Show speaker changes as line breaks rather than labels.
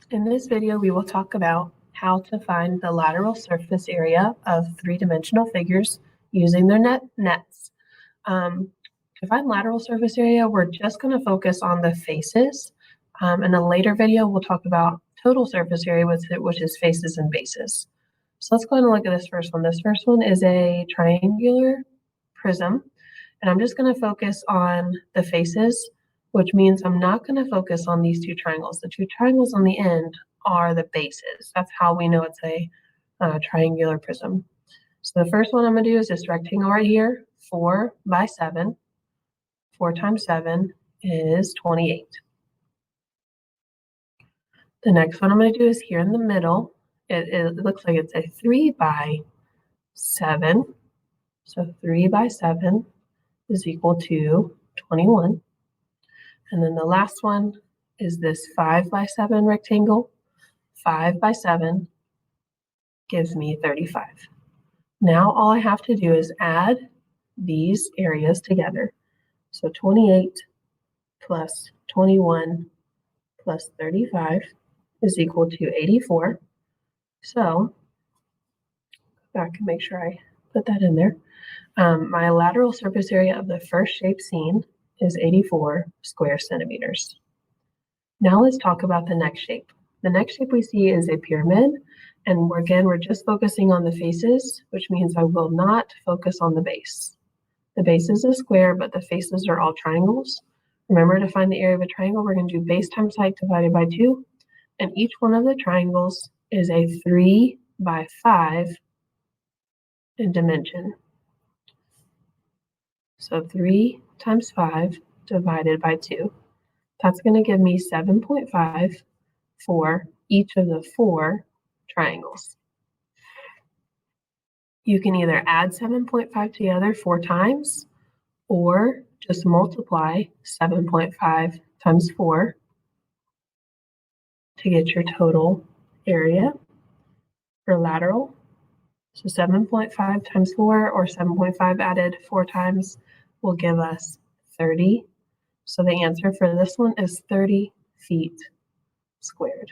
In this video, we will talk about how to find the lateral surface area of three-dimensional figures using their nets. To find lateral surface area, we're just going to focus on the faces. In a later video, we'll talk about total surface area, which is faces and bases. So let's go ahead and look at this first one. This first one is a triangular prism, and I'm just going to focus on the faces, which means I'm not going to focus on these two triangles. The two triangles on the end are the bases. That's how we know it's a triangular prism. So the first one I'm going to do is this rectangle right here, 4 by 7. 4 times 7 is 28. The next one I'm going to do is here in the middle. It looks like it's a 3 by 7. So 3 by 7 is equal to 21. And then the last one is this 5 by 7 rectangle. 5 by 7 gives me 35. Now all I have to do is add these areas together. So 28 plus 21 plus 35 is equal to 84. So I can make sure I put that in there. My lateral surface area of the first shape seen is 84 square centimeters. Now let's talk about the next shape. The next shape we see is a pyramid, and we're just focusing on the faces, which means I will not focus on the base. The base is a square, but the faces are all triangles. Remember, to find the area of a triangle, we're going to do base times height divided by 2, and each one of the triangles is a 3 by 5 in dimension. So 3 times 5 divided by 2. That's going to give me 7.5 for each of the 4 triangles. You can either add 7.5 together 4 times, or just multiply 7.5 times 4 to get your total area for lateral. So 7.5 times 4, or 7.5 added 4 times, will give us 30. So the answer for this one is 30 feet squared.